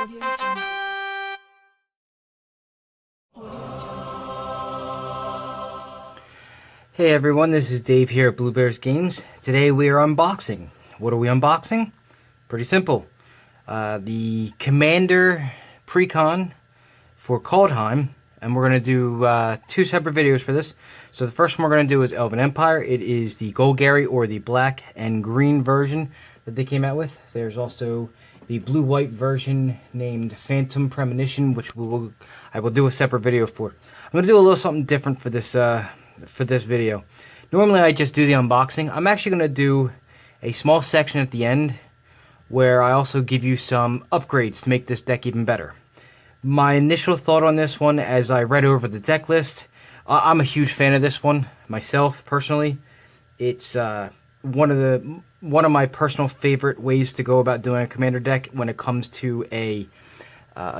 Audio Jungle. Audio Jungle. Hey everyone, this is Dave here at Blue Bears Games. Today we are unboxing. What are we unboxing? Pretty simple. The Commander precon for Kaldheim, and we're going to do two separate videos for this. So the first one we're going to do is Elven Empire. It is the Golgari, or the black and green version that they came out with. There's also the blue-white version named Phantom Premonition, which I will do a separate video for. I'm going to do a little something different for this video. Normally I just do the unboxing. I'm actually going to do a small section at the end where I also give you some upgrades to make this deck even better. My initial thought on this one, as I read over the deck list, I'm a huge fan of this one myself personally. It's one of my personal favorite ways to go about doing a commander deck when it comes to a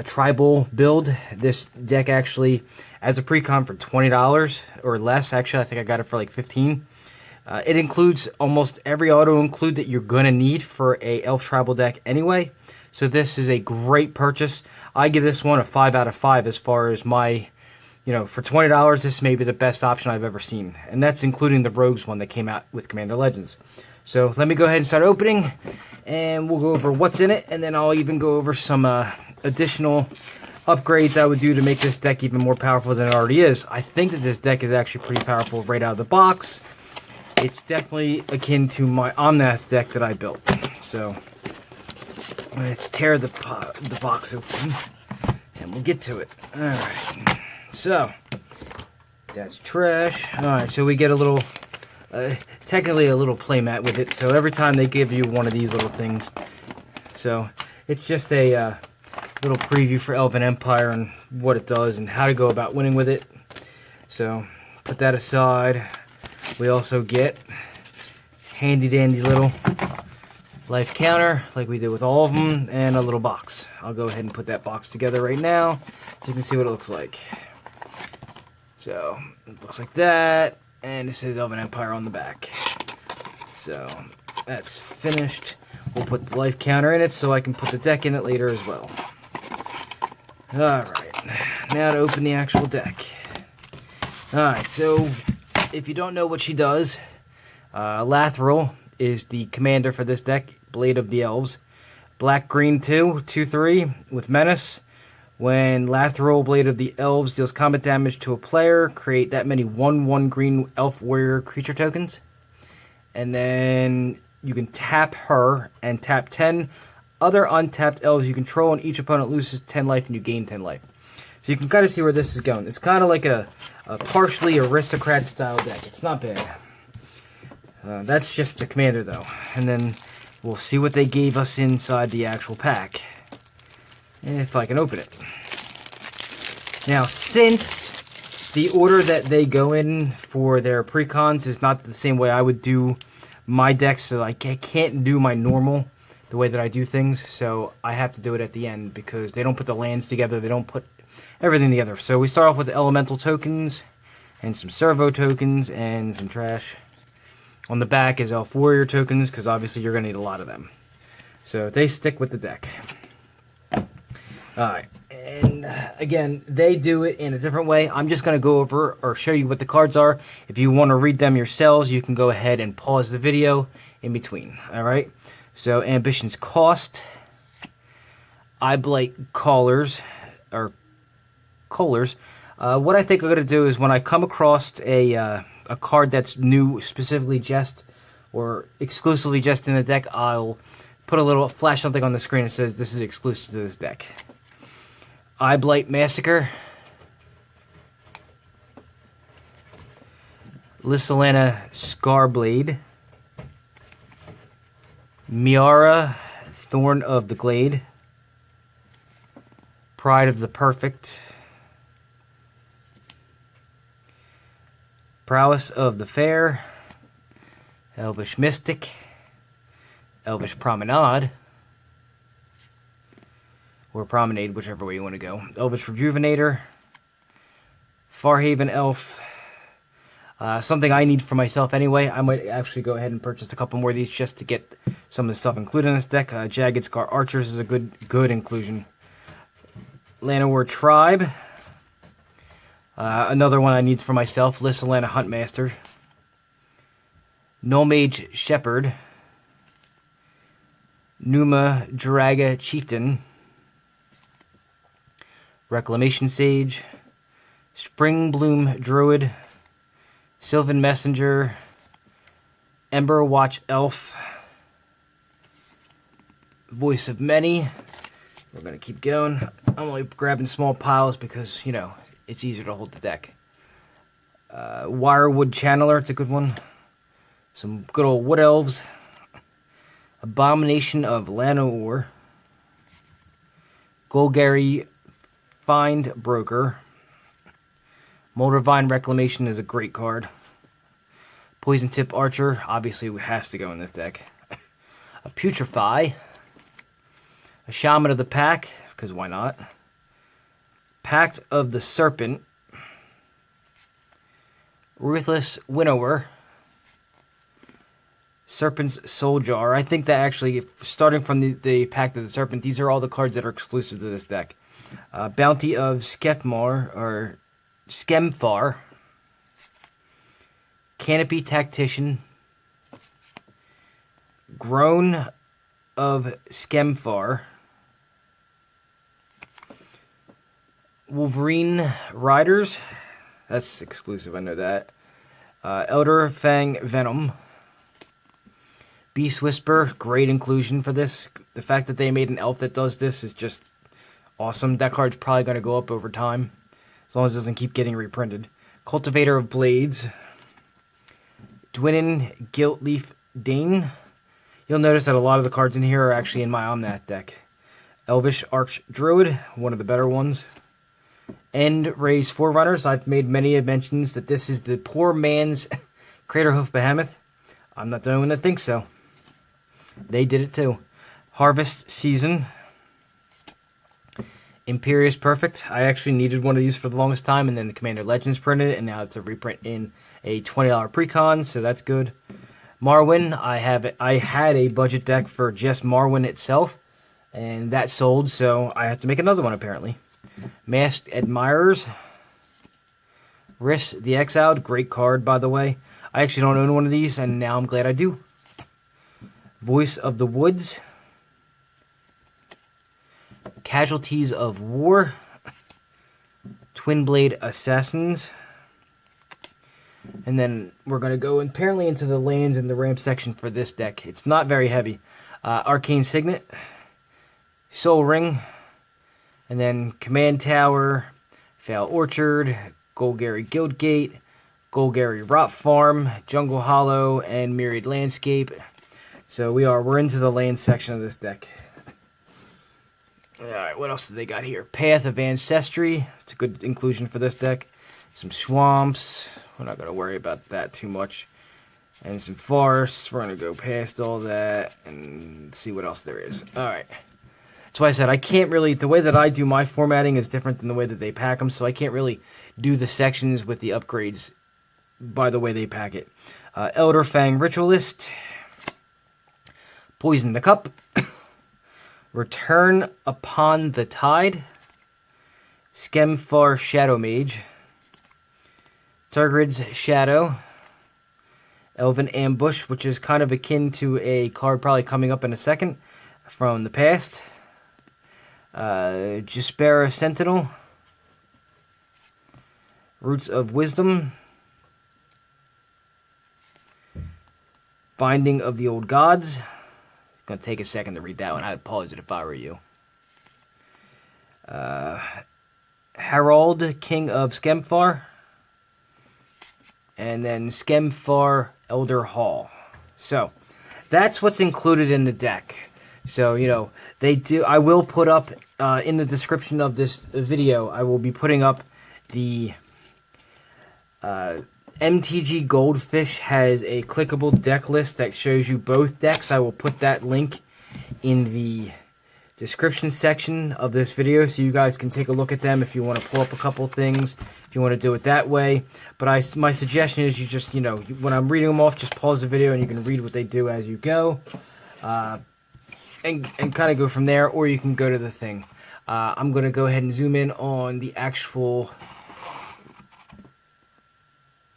tribal build. This deck actually, as a precon for $20 or less, actually I think I got it for like $15. It includes almost every auto include that you're gonna need for a elf tribal deck anyway. So this is a great purchase. I give this one a 5 out of 5 as far as my, for $20, this may be the best option I've ever seen. And that's including the Rogues one that came out with Commander Legends. So let me go ahead and start opening, and we'll go over what's in it, and then I'll even go over some additional upgrades I would do to make this deck even more powerful than it already is. I think that this deck is actually pretty powerful right out of the box. It's definitely akin to my Omnath deck that I built. So let's tear the box open, and we'll get to it. Alright, so that's trash. Alright, so we get a little, technically a little playmat with it. So every time they give you one of these little things. So it's just a little preview for Elven Empire and what it does and how to go about winning with it. So put that aside. We also get handy dandy little life counter like we did with all of them, and a little box. I'll go ahead and put that box together right now so you can see what it looks like. So it looks like that, and it says Elven Empire on the back. So that's finished. We'll put the life counter in it so I can put the deck in it later as well. Alright, now to open the actual deck. Alright, so if you don't know what she does, Lathril is the commander for this deck, Blade of the Elves. Black, green 2/3 with Menace. When Lathril, Blade of the Elves, deals combat damage to a player, create that many 1/1 green elf warrior creature tokens. And then you can tap her and tap 10 other untapped elves you control, and each opponent loses 10 life and you gain 10 life. So you can kind of see where this is going. It's kind of like a partially aristocrat style deck. It's not bad. That's just the commander though. And then we'll see what they gave us inside the actual pack, if I can open it. Now, since the order that they go in for their precons is not the same way I would do my decks, so I can't do my normal the way that I do things, so I have to do it at the end because they don't put the lands together, they don't put everything together. So we start off with the elemental tokens and some servo tokens and some trash. On the back is elf warrior tokens, because obviously you're going to need a lot of them. So they stick with the deck. Alright, and again, they do it in a different way. I'm just going to go over or show you what the cards are. If you want to read them yourselves, you can go ahead and pause the video in between. Alright, so Ambition's Cost, Eyeblight Callers, or Collars. What I think I'm going to do is when I come across a card that's new, specifically just or exclusively just in the deck, I'll put a little flash something on the screen that says this is exclusive to this deck. Eyeblight Massacre, Lysalana Scarblade, Miara Thorn of the Glade, Pride of the Perfect, Prowess of the Fair, Elvish Mystic, Elvish Promenade, or Promenade, whichever way you want to go, Elvish Rejuvenator, Farhaven Elf, something I need for myself anyway. I might actually go ahead and purchase a couple more of these just to get some of the stuff included in this deck. Jagged Scar Archers is a good inclusion. Llanowar Tribe. Another one I need for myself, Lyssalana Huntmaster. Nullmage Shepherd. Numa Draga Chieftain. Reclamation Sage. Springbloom Druid. Sylvan Messenger. Ember Watch Elf. Voice of Many. We're going to keep going. I'm only grabbing small piles because, you know, it's easier to hold the deck. Wirewood Channeler, it's a good one. Some good old Wood Elves. Abomination of Llanowar. Golgari Find Broker. Moldavine Reclamation is a great card. Poison Tip Archer, obviously has to go in this deck. A Putrefy. A Shaman of the Pack, because why not? Pact of the Serpent. Ruthless Winnower. Serpent's Soul Jar. I think that actually, starting from the Pact of the Serpent, these are all the cards that are exclusive to this deck. Bounty of Skemfar. Canopy Tactician. Groan of Skemfar. Wolverine Riders. That's exclusive, I know that. Elder Fang Venom. Beast Whisper, great inclusion for this. The fact that they made an elf that does this is just awesome. That card's probably going to go up over time, as long as it doesn't keep getting reprinted. Cultivator of Blades. Dwinin Giltleaf Dane. You'll notice that a lot of the cards in here are actually in my Omnath deck. Elvish Arch Druid, one of the better ones. End Raise Forerunners. I've made many mentions that this is the poor man's Craterhoof Behemoth. I'm not the only one that thinks so. They did it too. Harvest Season. Imperious Perfect. I actually needed one of these for the longest time, and then the Commander Legends printed it, and now it's a reprint in a $20 precon, so that's good. Marwyn. I had a budget deck for just Marwyn itself, and that sold, so I have to make another one apparently. Masked Admirers. Riss the Exiled. Great card, by the way. I actually don't own one of these, and now I'm glad I do. Voice of the Woods. Casualties of War. Twin Blade Assassins. And then we're going to go apparently into the lands and the ramp section for this deck. It's not very heavy. Arcane Signet. Soul Ring. And then Command Tower. Fail Orchard. Golgari Guildgate. Golgari Rot Farm. Jungle Hollow. And Myriad Landscape. So we're into the land section of this deck. Alright, what else do they got here? Path of Ancestry. It's a good inclusion for this deck. Some swamps. We're not going to worry about that too much. And some forests. We're going to go past all that and see what else there is. Alright. That's why I said I can't really... The way that I do my formatting is different than the way that they pack them, so I can't really do the sections with the upgrades by the way they pack it. Elder Fang Ritualist. Poison the Cup. Return Upon the Tide. Skemfar Shadow Mage. Tergrid's Shadow. Elven Ambush, which is kind of akin to a card probably coming up in a second from the past. Jaspera Sentinel. Roots of Wisdom. Binding of the Old Gods. It's going to take a second to read that one. I'd pause it if I were you. Harald, King of Skemfar. And then Skemfar Elder Hall. So, that's what's included in the deck. So, you know, I will put up, in the description of this video, I will be putting up the MTG Goldfish has a clickable deck list that shows you both decks. I will put that link in the description section of this video so you guys can take a look at them if you want to pull up a couple things, if you want to do it that way. But my suggestion is you just, you know, when I'm reading them off, just pause the video and you can read what they do as you go. And kind of go from there, or you can go to the thing. I'm going to go ahead and zoom in on the actual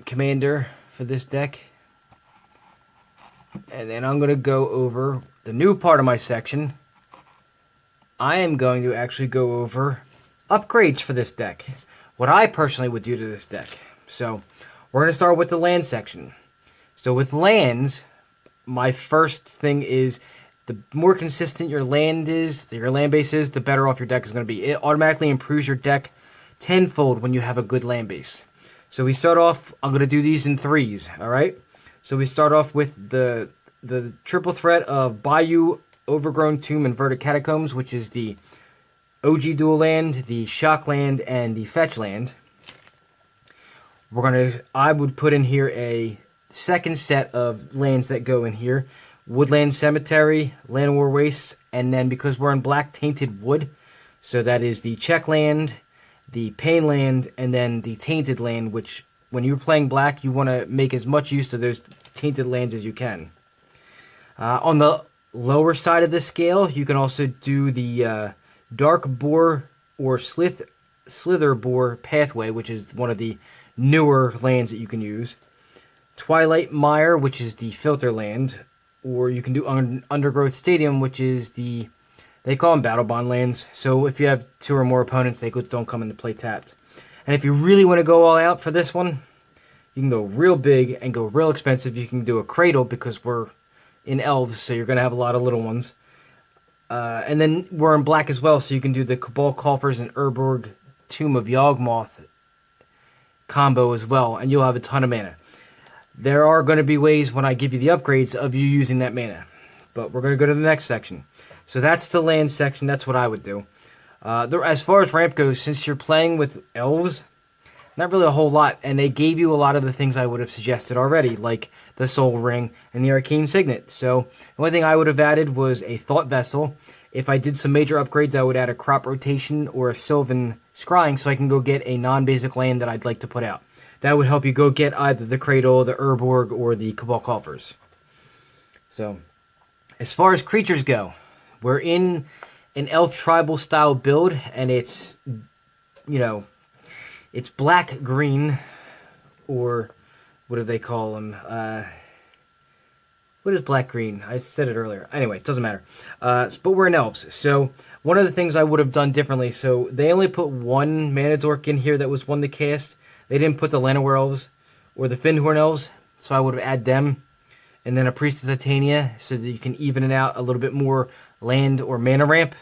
commander for this deck. And then I'm going to go over the new part of my section. I am going to actually go over upgrades for this deck. What I personally would do to this deck. So, we're going to start with the land section. So with lands, my first thing is the more consistent your land base is, the better off your deck is going to be. It automatically improves your deck tenfold when you have a good land base. So we start off, I'm going to do these in threes, alright? So we start off with the triple threat of Bayou, Overgrown Tomb, Inverted Catacombs, which is the OG dual land, the shock land, and the fetch land. I would put in here a second set of lands that go in here. Woodland Cemetery, Land War Wastes, and then because we're in black, Tainted Wood. So that is the check land, the pain land, and then the tainted land, which when you're playing black, you want to make as much use of those tainted lands as you can. On the lower side of the scale, you can also do the Dark Boar or Slither Boar pathway, which is one of the newer lands that you can use. Twilight Mire, which is the filter land, or you can do Undergrowth Stadium, which is they call them Battle Bond lands. So if you have 2 or more opponents, they don't come into play tapped. And if you really want to go all out for this one, you can go real big and go real expensive. You can do a Cradle because we're in Elves, so you're going to have a lot of little ones. And then we're in black as well, so you can do the Cabal Coffers and Urborg Tomb of Yawgmoth combo as well, and you'll have a ton of mana. There are going to be ways when I give you the upgrades of you using that mana. But we're going to go to the next section. So that's the land section. That's what I would do. As far as ramp goes, since you're playing with elves, not really a whole lot. And they gave you a lot of the things I would have suggested already, like the Soul Ring and the Arcane Signet. So the only thing I would have added was a Thought Vessel. If I did some major upgrades, I would add a Crop Rotation or a Sylvan Scrying so I can go get a non-basic land that I'd like to put out. That would help you go get either the Cradle, the Urborg, or the Cabal Coffers. So, as far as creatures go, we're in an Elf Tribal style build, and it's, it's black-green, or what do they call them? What is black-green? I said it earlier. Anyway, it doesn't matter. But we're in Elves. So, one of the things I would have done differently, so they only put one Mana Dork in here that was one to cast. They didn't put the Llanowar Elves or the Fyndhorn Elves, so I would have added them. And then a Priest of Titania, so that you can even it out a little bit more land or mana ramp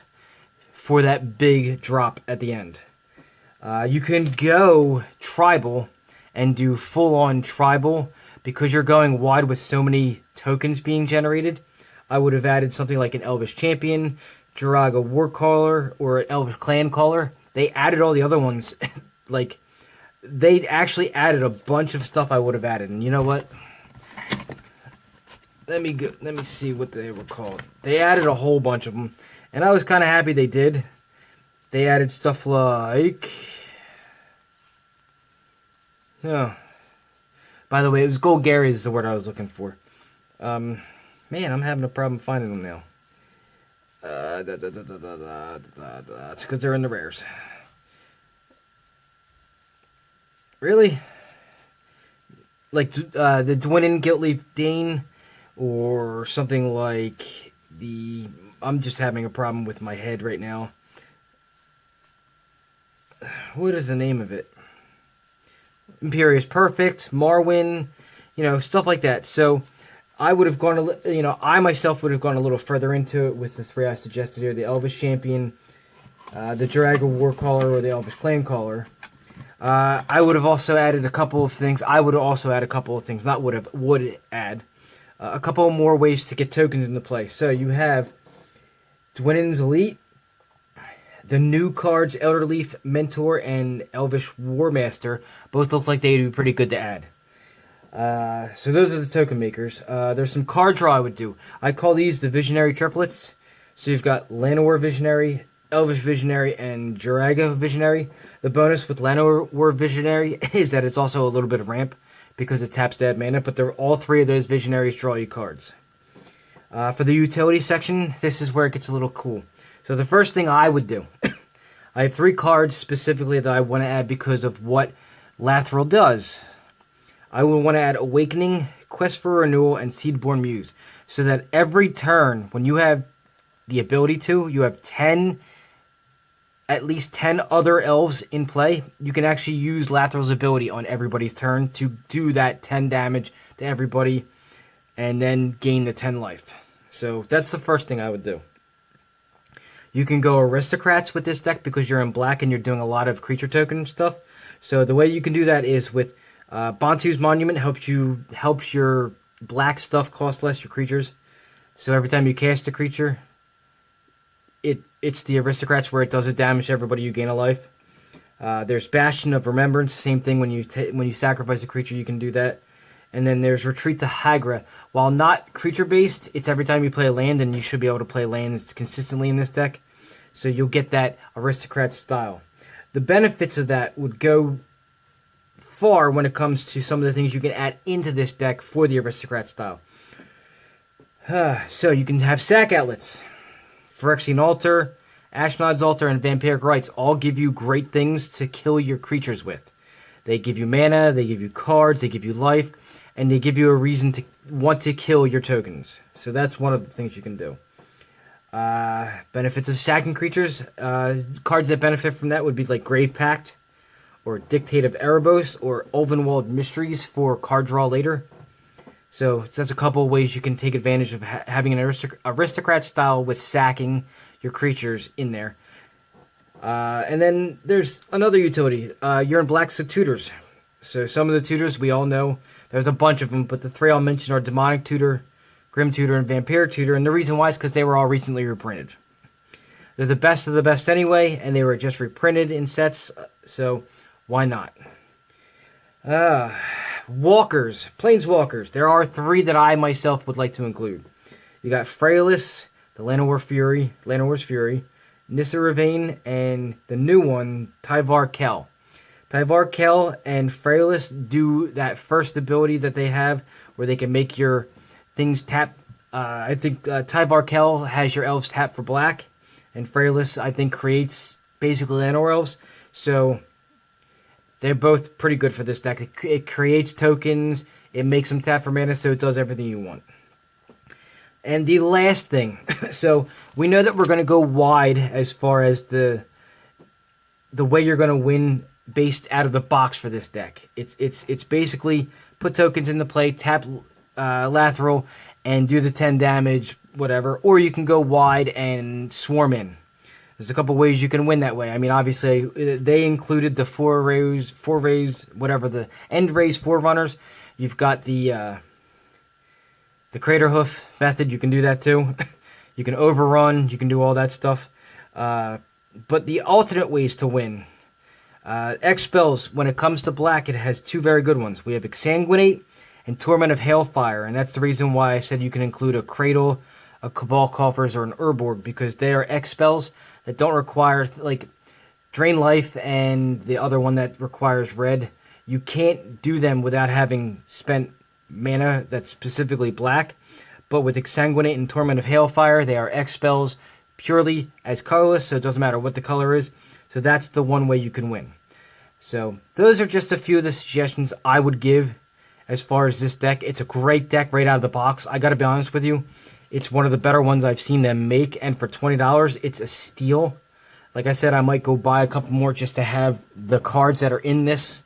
for that big drop at the end. You can go tribal and do full-on tribal because you're going wide with so many tokens being generated. I would have added something like an Elvish Champion, Jiraga Warcaller, or an Elvish Clan Caller. They added all the other ones. They actually added a bunch of stuff I would have added. And you know what? Let me see what they were called. They added a whole bunch of them. And I was kind of happy they did. They added stuff like... Oh. By the way, it was Golgari is the word I was looking for. Man, I'm having a problem finding them now. It's because they're in the rares. Really? Like the Dwynnin Guiltleaf Dane, or something like the... I'm just having a problem with my head right now. What is the name of it? Imperious Perfect, Marwyn, stuff like that. So I would have gone, I myself would have gone a little further into it with the 3 I suggested here: the Elvish Champion, the Jiraga Warcaller, or the Elvish Clan Caller. I would have also added a couple of things. Would add a couple more ways to get tokens into play. So you have Dwynnin's Elite, the new cards Elderleaf Mentor and Elvish Warmaster. Both look like they'd be pretty good to add. So those are the token makers. There's some card draw I would do. I call these the Visionary Triplets. So you've got Llanowar Visionary, Elvish Visionary, and Jiraga Visionary. The bonus with Llanowar Visionary is that it's also a little bit of ramp because it taps to add mana, but all 3 of those Visionaries draw you cards. For the utility section, this is where it gets a little cool. So the first thing I would do I have 3 cards specifically that I want to add because of what Lathril does. I would want to add Awakening, Quest for Renewal, and Seedborn Muse. So that every turn, when you have the ability to, you have at least 10 other elves in play. You can actually use Lathril's ability on everybody's turn to do that 10 damage to everybody and then gain the 10 life. So that's the first thing I would do. You can go Aristocrats with this deck because you're in black and you're doing a lot of creature token stuff. So the way you can do that is with Bantu's Monument helps your black stuff cost less, your creatures. So every time you cast a creature, it's the Aristocrats where it does the damage to everybody, you gain a life. There's Bastion of Remembrance, same thing when you sacrifice a creature, you can do that. And then there's Retreat to Hagra. While not creature-based, it's every time you play a land, and you should be able to play lands consistently in this deck. So you'll get that Aristocrat style. The benefits of that would go far when it comes to some of the things you can add into this deck for the Aristocrat style. So you can have sack outlets. Phyrexian Altar, Ashnod's Altar, and Vampiric Rites all give you great things to kill your creatures with. They give you mana, they give you cards, they give you life, and they give you a reason to want to kill your tokens. So that's one of the things you can do. Benefits of sacking creatures. Cards that benefit from that would be like Grave Pact, or Dictate of Erebos, or Ulvenwald Mysteries for card draw later. So that's a couple of ways you can take advantage of having an aristocrat style with sacking your creatures in there. And then there's another utility. You're in black, so tutors. So some of the tutors we all know. There's a bunch of them, but the 3 I'll mention are Demonic Tutor, Grim Tutor, and Vampire Tutor. And the reason why is because they were all recently reprinted. They're the best of the best anyway, and they were just reprinted in sets, so why not? Walkers, Planeswalkers. There are 3 that I myself would like to include. You got Frailus, the Llanowar's Fury, Nissa Ravane, and the new one, Tyvar Kell. Tyvar Kell and Frailus do that first ability that they have where they can make your things tap. I think Tyvar Kell has your elves tap for black, and Frailus, I think, creates basically Llanowar elves. So they're both pretty good for this deck. It creates tokens, it makes them tap for mana, so it does everything you want. And the last thing, so we know that we're going to go wide as far as the way you're going to win based out of the box for this deck. It's basically put tokens into play, tap Lathril, and do the 10 damage, whatever. Or you can go wide and swarm in. There's a couple ways you can win that way. I mean, obviously, they included the four rays, whatever, the end rays forerunners. You've got the Crater Hoof method. You can do that too. You can overrun. You can do all that stuff. But the alternate ways to win. X spells, when it comes to black, it has 2 very good ones. We have Exsanguinate and Torment of Hailfire, and that's the reason why I said you can include a Cradle, a Cabal Coffers, or an Urborg, because they are X spells that don't require, like, Drain Life and the other one that requires red. You can't do them without having spent mana that's specifically black, but with Exsanguinate and Torment of Hailfire, they are X spells purely as colorless, so it doesn't matter what the color is. So that's the one way you can win. So those are just a few of the suggestions I would give as far as this deck. It's a great deck right out of the box. I got to be honest with you. It's one of the better ones I've seen them make. And for $20, it's a steal. Like I said, I might go buy a couple more just to have the cards that are in this.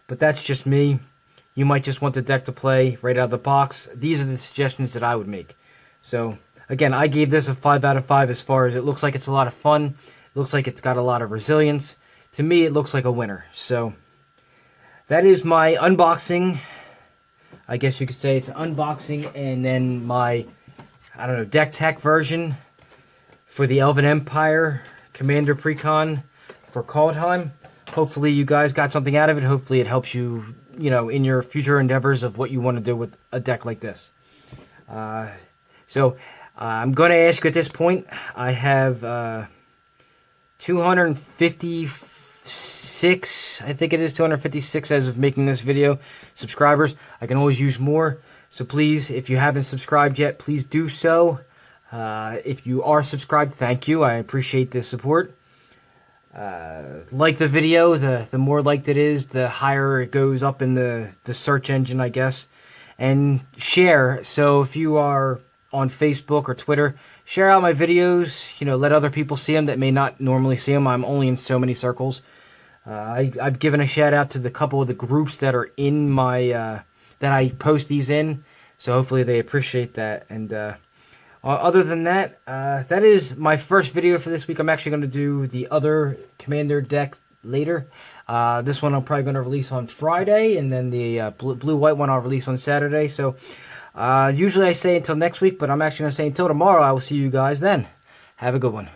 But that's just me. You might just want the deck to play right out of the box. These are the suggestions that I would make. So, again, I gave this a 5 out of 5 as far as it looks like it's a lot of fun. It looks like it's got a lot of resilience. To me, it looks like a winner. So, that is my unboxing. I guess you could say it's an unboxing, and then my, I don't know, deck tech version for the Elven Empire Commander Precon for Kaldheim. Hopefully you guys got something out of it. Hopefully it helps you, in your future endeavors of what you want to do with a deck like this. So, I'm going to ask you at this point, I have 256, I think it is 256 as of making this video, subscribers. I can always use more, so please, if you haven't subscribed yet, please do so. If you are subscribed, thank you. I appreciate the support. like the video. The more liked it is, the higher it goes up in the search engine, I guess. And share. So if you are on Facebook or Twitter, share out my videos. Let other people see them that may not normally see them. I'm only in so many circles. I've given a shout out to the couple of the groups that are in my that I post these in. So hopefully they appreciate that. And other than that, that is my first video for this week. I'm actually going to do the other Commander deck later. This one I'm probably going to release on Friday, and then the blue-white one I'll release on Saturday. So usually I say until next week, but I'm actually going to say until tomorrow. I will see you guys then. Have a good one.